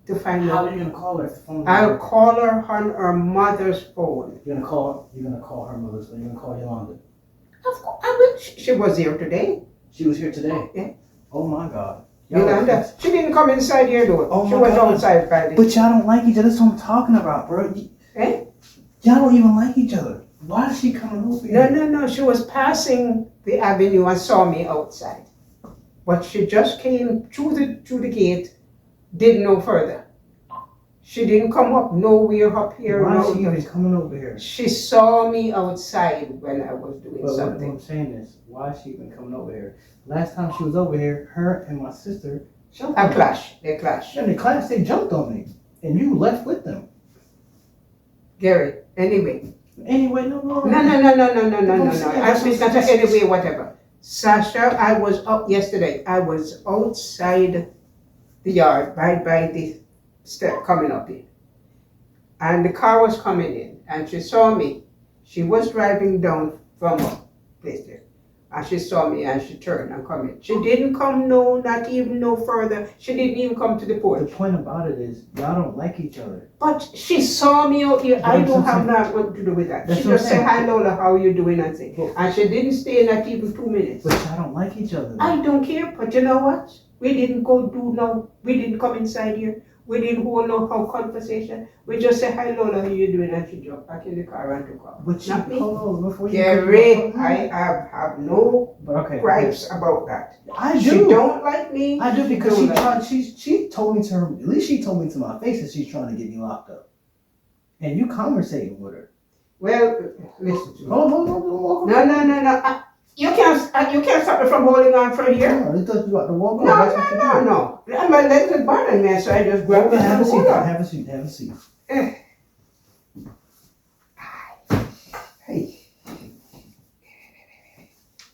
To find How out. are you gonna call her if the phone? I'll call her on her mother's phone. You're gonna call her mother's phone. You're gonna call Yolanda. Of course, I will. She was here today. She was here today. Yeah. Oh my God. Yolanda. She didn't come inside here though. Oh she my was God. outside by the. But y'all don't like each other. That's what I'm talking about, bro. Eh? Y'all don't even like each other. Why is she coming over here? No. She was passing the avenue and saw me outside. But she just came through the gate, didn't know further. She didn't come up nowhere up here. Why is she even coming over here? She saw me outside when I was doing something. What I'm saying is, why is she even coming over here? Last time she was over here, her and my sister jumped on me. They clashed. In the class, they jumped on me. And you left with them. Gary, anyway. Anyway, no. No. I was not anyway, whatever. Sasha, I was up yesterday. I was outside the yard by the step coming up in. And the car was coming in and she saw me. She was driving down from a place there. And she saw me and she turned and come in. She didn't come not even no further. She didn't even come to the porch. The point about it is, y'all don't like each other. But she saw me out here. I don't have nothing to do with that. She just said, "Hi Lola, how are you doing?" and say. And she didn't stay not even 2 minutes. But y'all don't like each other. I don't care, but you know what? We didn't we didn't come inside here. We didn't hold no conversation. We just said, "Hi Lola, how you doing?" and she jumped back in the car and took off. But not me. Hold on, before you Gary, I have no gripes about that. I do. She don't like me. I do because she told me to her, at least she told me to my face that she's trying to get me locked up. And you conversating with her. Well, listen to me. Hold on. No. You can't stop me from holding on from here. No, you thought you about to walk off. No. My legs are bothering me, so I just grabbed it. Have a seat. Hey.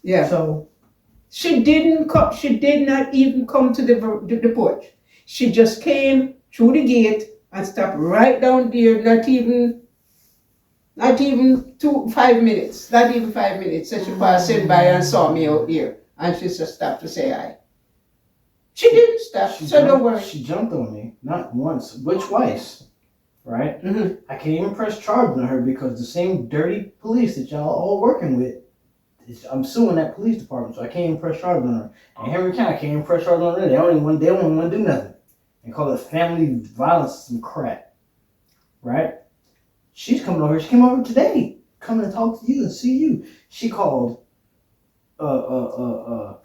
Yeah. So she did not even come to the porch. She just came through the gate and stopped right down there, not even 5 minutes. Not even 5 minutes. So she passed in by and saw me out here. And she just stopped to say hi. She didn't stop, don't worry. She jumped on me, not once, but twice. Right? Mm-hmm. I can't even press charge on her because the same dirty police that y'all all working with, I'm suing that police department, so I can't even press charge on her. And Henry County can't even press charge on her. They don't even want to do nothing. And call it family violence, some crap. Right? She's coming over here. She came over today, coming to talk to you and see you. She called the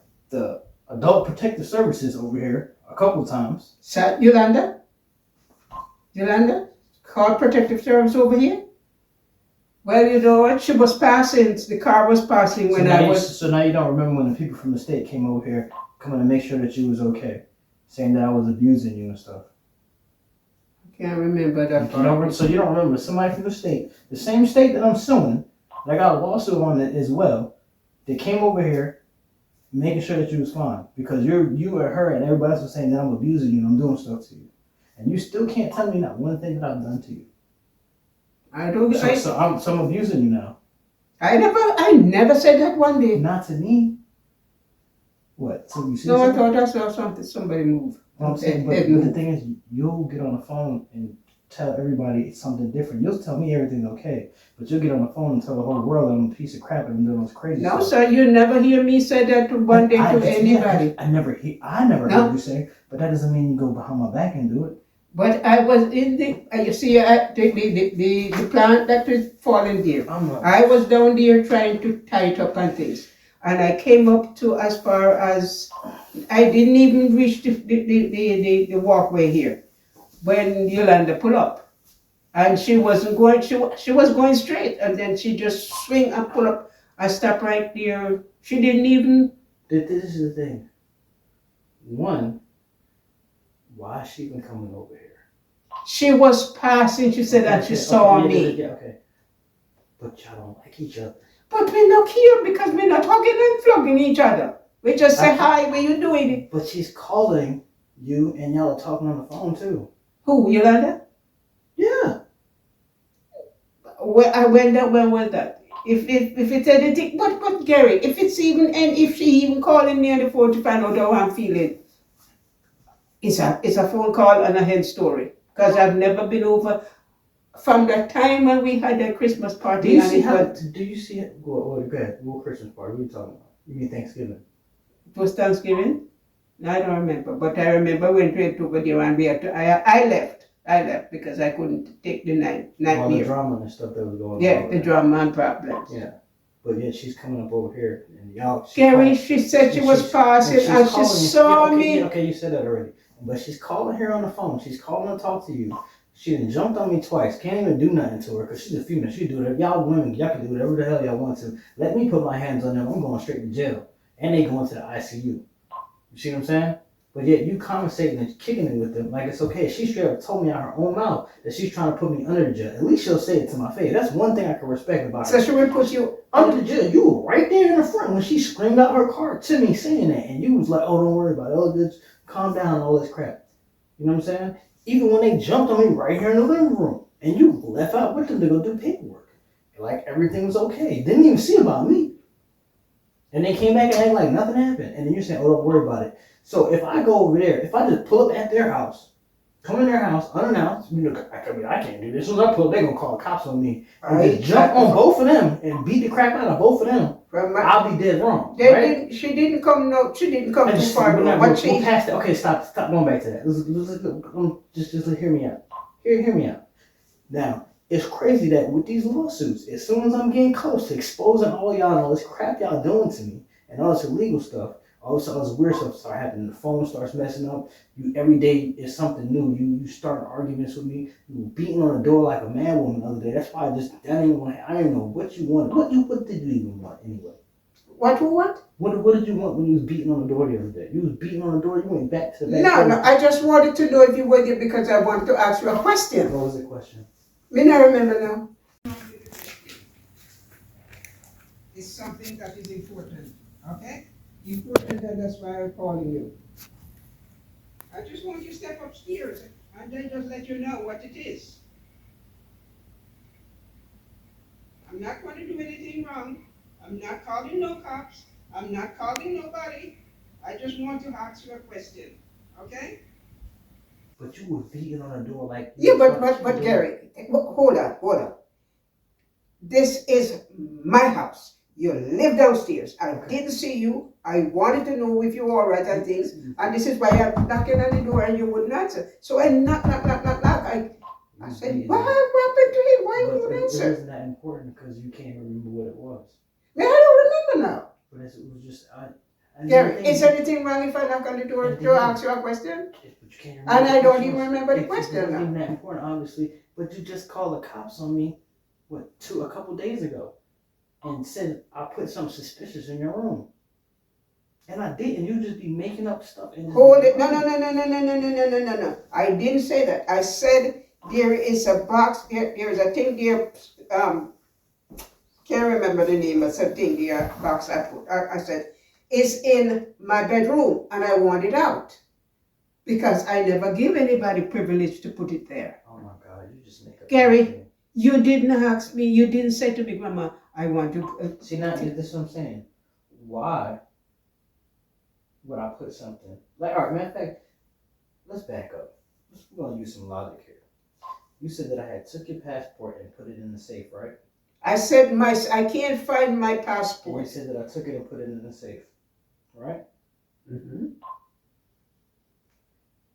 Adult Protective Services over here a couple times. Yolanda, called Protective Service over here. Well, you know what? She was passing. The car was passing when I was. So now you don't remember when the people from the state came over here, coming to make sure that you was okay, saying that I was abusing you and stuff. Can't remember that part. So you don't remember somebody from the state, the same state that I'm suing, that I got a lawsuit on it as well. They came over here, making sure that you was fine because you and her and everybody else was saying that I'm abusing you and I'm doing stuff to you, and you still can't tell me not one thing that I've done to you. I don't. So I'm abusing you now. I never said that one day. Not to me. What? So you see? No, I thought I saw somebody move. I'm saying, but the thing is, you'll get on the phone and tell everybody something different. You'll tell me everything's okay, but you'll get on the phone and tell the whole world that I'm a piece of crap and I'm doing this crazy stuff. No, sir, you never hear me say that one day to anybody. I never heard you say, but that doesn't mean you go behind my back and do it. But I was in the plant that was falling there. I was down there trying to tie it up and things. And I came up to as far as, I didn't even reach the walkway here when Yolanda pulled up. And she wasn't going, she was going straight. And then she just swing and pull up. I stopped right there. She didn't even. This is the thing. One, why is she even coming over here? She was passing. She said that she saw me. Okay. But y'all don't like each other. But we're not here because we're not hugging and flogging each other. We just say, "Hi, where you doing?" But she's calling You and y'all are talking on the phone too. Who, Yolanda? Yeah. When was that? If it's anything, but Gary, if it's even, and if she even calling me on the phone to find out how I'm feeling, it's a phone call and a head story. Because I've never been over from the time when we had that Christmas party. Do you see it? Go ahead. What Christmas party? What are you talking about? You mean Thanksgiving? It was Thanksgiving? I don't remember, but I remember when we went over there and we had to, I left because I couldn't take the night All the near. drama and stuff that was going on. Yeah, the drama and problems. Yeah. But yet she's coming up over here and y'all. Gary, she said she was passing and she saw me. Okay, you said that already. But she's calling here on the phone. She's calling to talk to you. She done jumped on me twice. Can't even do nothing to her because she's a female. She do whatever. Y'all women, y'all can do whatever the hell y'all want to. Let me put my hands on them. I'm going straight to jail. And they going to the ICU. You see what I'm saying? But yet you conversating and kicking it with them like it's okay. She straight up told me out her own mouth that she's trying to put me under the jail. At least she'll say it to my face. That's one thing I can respect about her. So she would put you under the jail. You were right there in the front when she screamed out her card to me saying that. And you was like, oh, don't worry about it. Oh, just calm down, all this crap. You know what I'm saying? Even when they jumped on me right here in the living room. And you left out with them to go do paperwork. Like everything was okay. Didn't even see about me. And they came back and acted like nothing happened. And then you're saying, oh, don't worry about it. So if I go over there, if I just pull up at their house, come in their house unannounced, I can't do this. As soon as I pull up, they're going to call the cops on me. And just jump on both of them and beat the crap out of both of them. I'll be dead wrong. She didn't come too far. Okay, stop going back to that. Just hear me out. Hear me out. Now, it's crazy that with these lawsuits, as soon as I'm getting close to exposing all y'all and all this crap y'all doing to me and all this illegal stuff, all this weird stuff start happening. The phone starts messing up. You every day is something new. You start arguments with me. You were beating on the door like a man woman the other day. That's why I didn't know what you wanted. What did you even want anyway? What? What did you want when you was beating on the door the other day? You was beating on the door. You went back to the back. No. I just wanted to know if you were there because I wanted to ask you a question. What was the question? Me not remember now. It's something that is important. Okay. Important, and that's why I'm calling you. I just want you to step upstairs and then just let you know what it is. I'm not going to do anything wrong. I'm not calling no cops. I'm not calling nobody. I just want to ask you a question. Okay? But you were beating on the door like... Yeah, but Gary, hold on. This is my house. You live downstairs. I didn't see you. I wanted to know if you were all right and things. And this is why I'm knocking on the door and you wouldn't answer. So I knock. I said, what happened to him? Why you wouldn't answer? It wasn't that important because you can't remember what it was. Man, I don't remember now. But it was just... Gary, is anything wrong if I knock on the door to ask you a question? And I don't even remember the question now. It wasn't that important, obviously. But you just called the cops on me, a couple days ago. And said I put something suspicious in your room. And I didn't. You just be making up stuff. Hold it. No. I didn't say that. I said there is a box, there is a thing there, can't remember the name, but something there, box I put. I said, it's in my bedroom and I want it out. Because I never give anybody privilege to put it there. Oh my God, you just make up. Gary, you didn't ask me, you didn't say to me, Grandma, I want to... See, now, this is what I'm saying. Why would I put something... Like, all right, matter of fact, let's back up. We're going to use some logic here. You said that I had took your passport and put it in the safe, right? I said I can't find my passport. And you said that I took it and put it in the safe, right? Mm-hmm.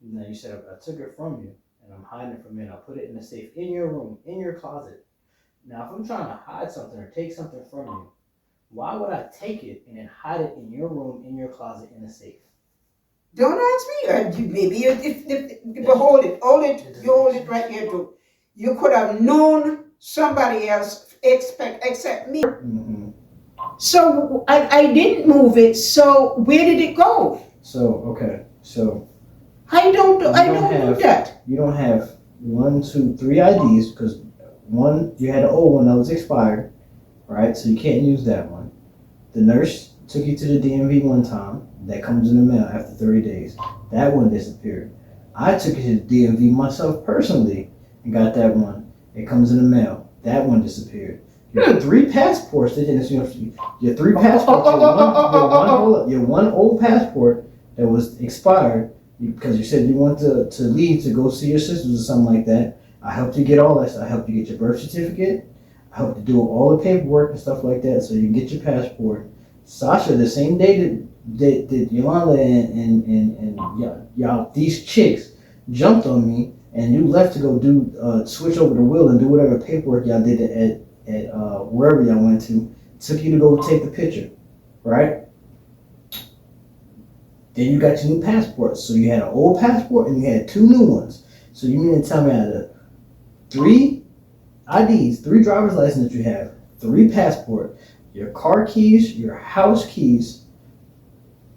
Now you said I took it from you and I'm hiding it from you and I put it in the safe in your room, in your closet. Now, if I'm trying to hide something or take something from you, why would I take it and then hide it in your room, in your closet, in the safe? Don't ask me. Maybe hold it. You hold it right here too. You could have known somebody else except me. Mm-hmm. So I didn't move it. So where did it go? So I don't do that. You don't have 1, 2, 3 IDs because one, you had an old one that was expired, right? So you can't use that one. The nurse Took you to the DMV one time. That comes in the mail after 30 days. That one disappeared. I took you to the DMV myself personally and got that one. It comes in the mail. That one disappeared. Your 3 passports. Your 3 passports. Your one old passport that was expired because you said you wanted to leave to go see your sisters or something like that. I helped you get all that stuff. I helped you get your birth certificate. I helped you do all the paperwork and stuff like that so you can get your passport. Sasha, the same day that Yolanda and y'all these chicks jumped on me and you left to go do switch over the wheel and do whatever paperwork y'all did at wherever y'all went to, took you to go take the picture, right? Then you got your new passport. So you had an old passport and you had 2 new ones. So you mean to tell me out of 3 IDs, 3 driver's licenses that you have, 3 passport, your car keys, your house keys,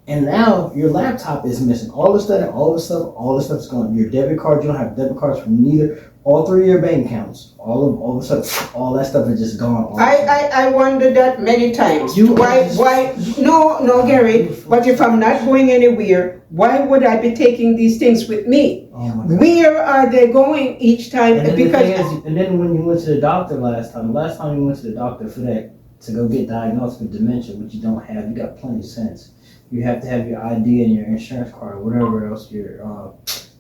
and now your laptop is missing. All this stuff's gone. Your debit card, you don't have debit cards from neither. All 3 of your bank accounts, all the stuff, all that stuff is just gone. I wondered that many times. Why? No, Gary. But if I'm not going anywhere, why would I be taking these things with me? Oh my God. Where are they going each time? And then when you went to the doctor last time you went to the doctor for that to go get diagnosed with dementia, which you don't have, you got plenty of sense. You have to have your ID and your insurance card, or whatever else, your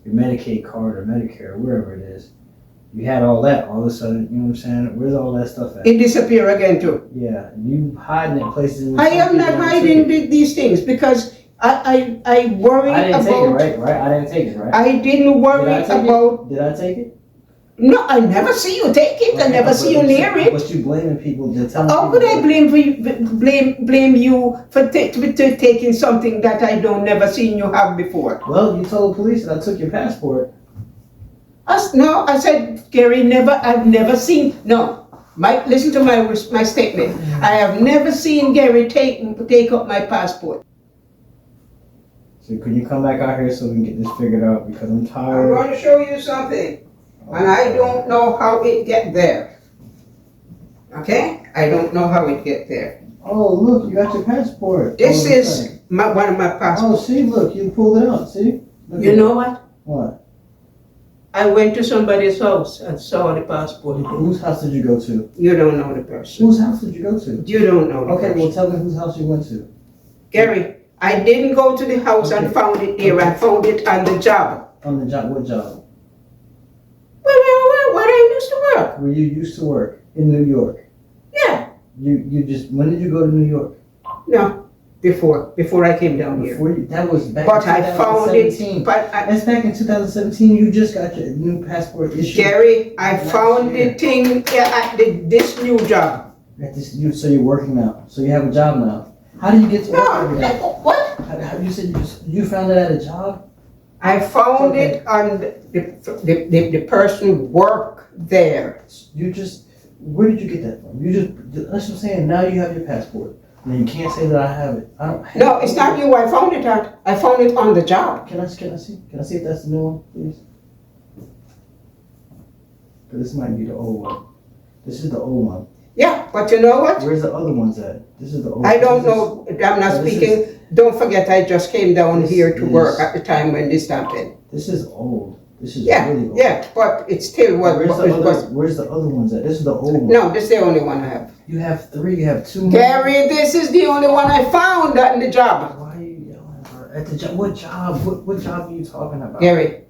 Medicaid card or Medicare, or wherever it is. You had all that, all of a sudden, you know what I'm saying? Where's all that stuff at? It disappear again too. Yeah, you hiding in places. I am not hiding these things because I worry I didn't about. Take it, right? I didn't take it, right? I didn't worry about. Did I take it? No, I never see you take it. Okay, I never see you near it. But you blaming people. How could I blame you for taking something that I don't never seen you have before? Well, you told the police that I took your passport. No, I said, Gary, I've never seen. No, listen to my statement. I have never seen Gary take up my passport. So can you come back out here so we can get this figured out? Because I'm tired. I'm going to show you something. And I don't know how it get there. Okay? I don't know how it get there. Oh, look, you got your passport. This is one of my passports. Oh, see, look, you pulled it out, see? You know what? What? I went to somebody's house and saw the passport. Whose house did you go to? You don't know the person. Whose house did you go to? You don't know the person. Okay, well, tell me whose house you went to. Gary, I didn't go to the house and found it there. I found it on the job. On the job? What job? Where I used to work. Where you used to work? In New York? Yeah. When did you go to New York? No, before I came down here. That was back but in 2017. I found it. But that's back in 2017. You just got your new passport issued. Gary, I found the thing at this new job. So you're working now. So you have a job now. How did you get to work every day? What? How you said you found it at a job? I found it on the person work there. Where did you get that from? That's what I'm saying. Now you have your passport. And you can't say that I have it. No, it's not you. I found it at. I found it on the job. Can I see? Can I see if that's the new one, please? Because this might be the old one. This is the old one. Yeah, but you know what? Where's the other ones at? This is the old. I don't know. I'm not speaking. Don't forget, I just came down here to work at the time when this happened. This is old. This is really old. Yeah, but it's still what. Where's the other ones at? This is the old one. No, this is the only one I have. You have 3. You have 2 more. Gary, this is the only one I found in the job. Why are you yelling at her? At the job? What job? What job are you talking about? Gary,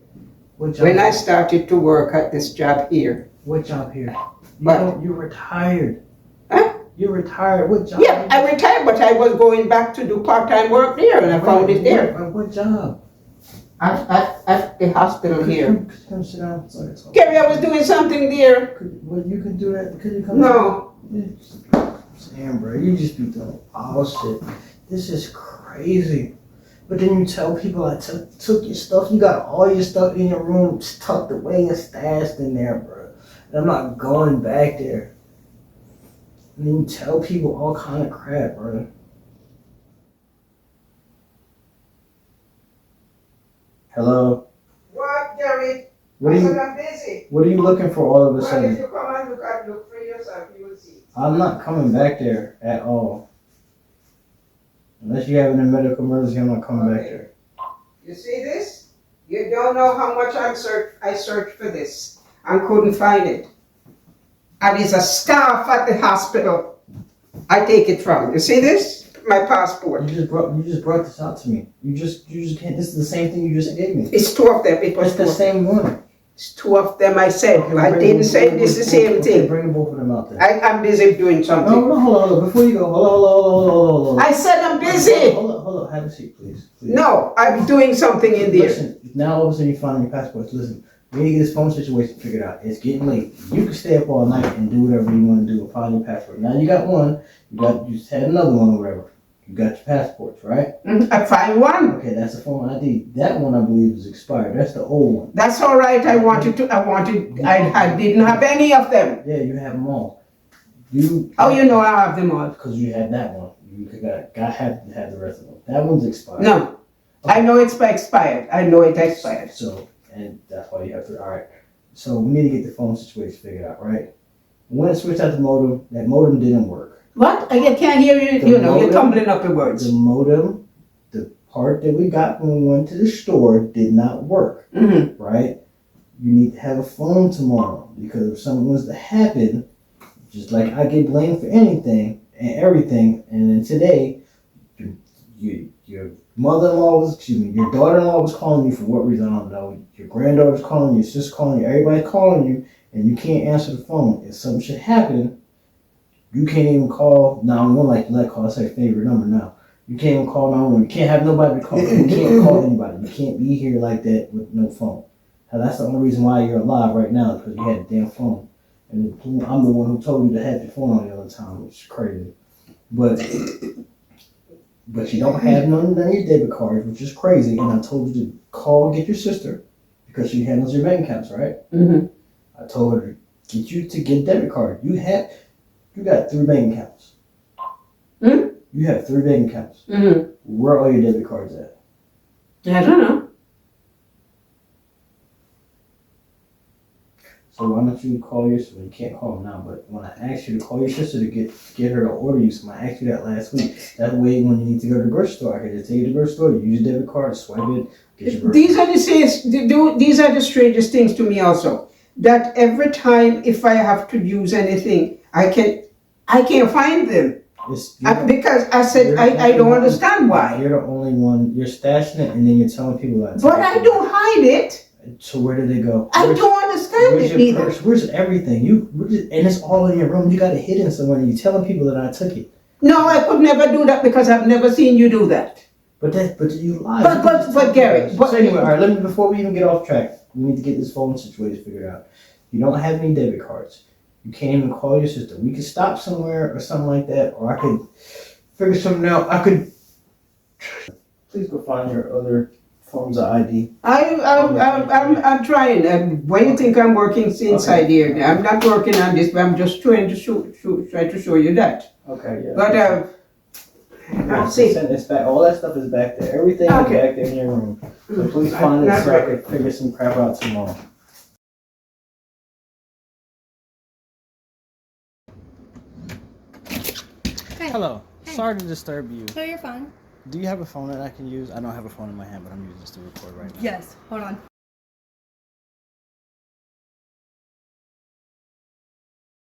what job? when I started to work at this job here. What job here? You're retired. Huh? You're retired. What job? Yeah, I retired, but I was going back to do part-time work there, and I found it there. What job? At the hospital here. Come sit down. Gary, I was doing something there. Well, you can do that. Could you come? No. Sam, bro, you just be doing all shit. This is crazy. But then you tell people I took your stuff. You got all your stuff in your room tucked away and stashed in there, bro. And I'm not going back there. And then you tell people all kind of crap, bro. Hello? What, Gary? I'm busy. What are you looking for all of a sudden? If you come and look for yourself, you will see. I'm not coming back there at all. Unless you're having a medical emergency, I'm not coming back there. You see this? You don't know how much I searched for this and couldn't find it. And it's a staff at the hospital I take it from. You see this? My passport. You just brought this out to me. You just can't. This is the same thing you just gave me. It's two of them. It was It's the same one. It's two of them I said. Okay, I didn't say this the same thing. Bring both of them out there. I'm busy doing something. No, hold on. Before you go, hold on. I said I'm busy. Hold on. Have a seat, please. No, I'm doing something in there. Listen, now all of a sudden you find your passports. Listen, we need to get this phone situation figured out. It's getting late. You can stay up all night and do whatever you want to do and find your passport. Now you got one. You just had another one or whatever. You got your passports, right? I find one. Okay, that's a phone ID. That one I believe is expired. That's the old one. That's all right. I didn't have any of them. Yeah, you have them all. How you know I have them all? Because you had that one. You had to have the rest of them. That one's expired. No. Okay. I know it's expired. I know it expired. So, and that's why you have to, all right. So we need to get the phone situation figured out, right? When it switched out the modem, that modem didn't work. What? I can't hear you. You're tumbling up the words. The modem, the part that we got when we went to the store did not work, right? You need to have a phone tomorrow because if something was to happen, just like I get blamed for anything and everything, and then today, your your daughter-in-law was calling you for what reason, I don't know. Your granddaughter was calling you, your sister calling you, everybody's calling you, and you can't answer the phone. If something should happen, you can't even call 911 like call. That's your favorite number now. You can't even call 911. You can't have nobody to call. You can't call anybody. You can't be here like that with no phone. Now, that's the only reason why you're alive right now, because you had a damn phone. And I'm the one who told you to have your phone on the other time, which is crazy. But you don't have none of your debit cards, which is crazy. And I told you to call and get your sister because she handles your bank accounts, right? I told her to get you to get a debit card. You got 3 bank accounts. You have 3 bank accounts. Where are all your debit cards at? I don't know. So why don't you call your sister? You can't call them now, but when I asked you to call your sister to get her to order you some, I asked you that last week. That way, when you need to go to the grocery store, I can just take you to the grocery store, use your debit card, swipe it, get your groceries. These are the strangest things to me also. That every time if I have to use anything, I can't find them. Because I said I don't understand why. You're the only one. You're stashing it and then you're telling people that. But I don't hide it. So where do they go? I don't understand it either. Purse? Where's everything? And it's all in your room. You got it hidden somewhere. And you're telling people that I took it. No, I could never do that because I've never seen you do that. But you lied. But Gary. So anyway, all right. Before we even get off track, we need to get this phone situation figured out. You don't have any debit cards. You can't even call your sister. We could stop somewhere or something like that, or I could figure something out. Please go find your other forms of ID. I'm trying. Why do you think I'm working inside here? I'm not working on this, but I'm just trying to try to show you that. Okay, yeah. But I'll see. Send this back. All that stuff is back there. Everything is back there in your room. So please find it so I can figure some crap out tomorrow. Hello. Hi. Sorry to disturb you. No, you're fine. Do you have a phone that I can use? I don't have a phone in my hand, but I'm using this to record right now. Yes. Hold on.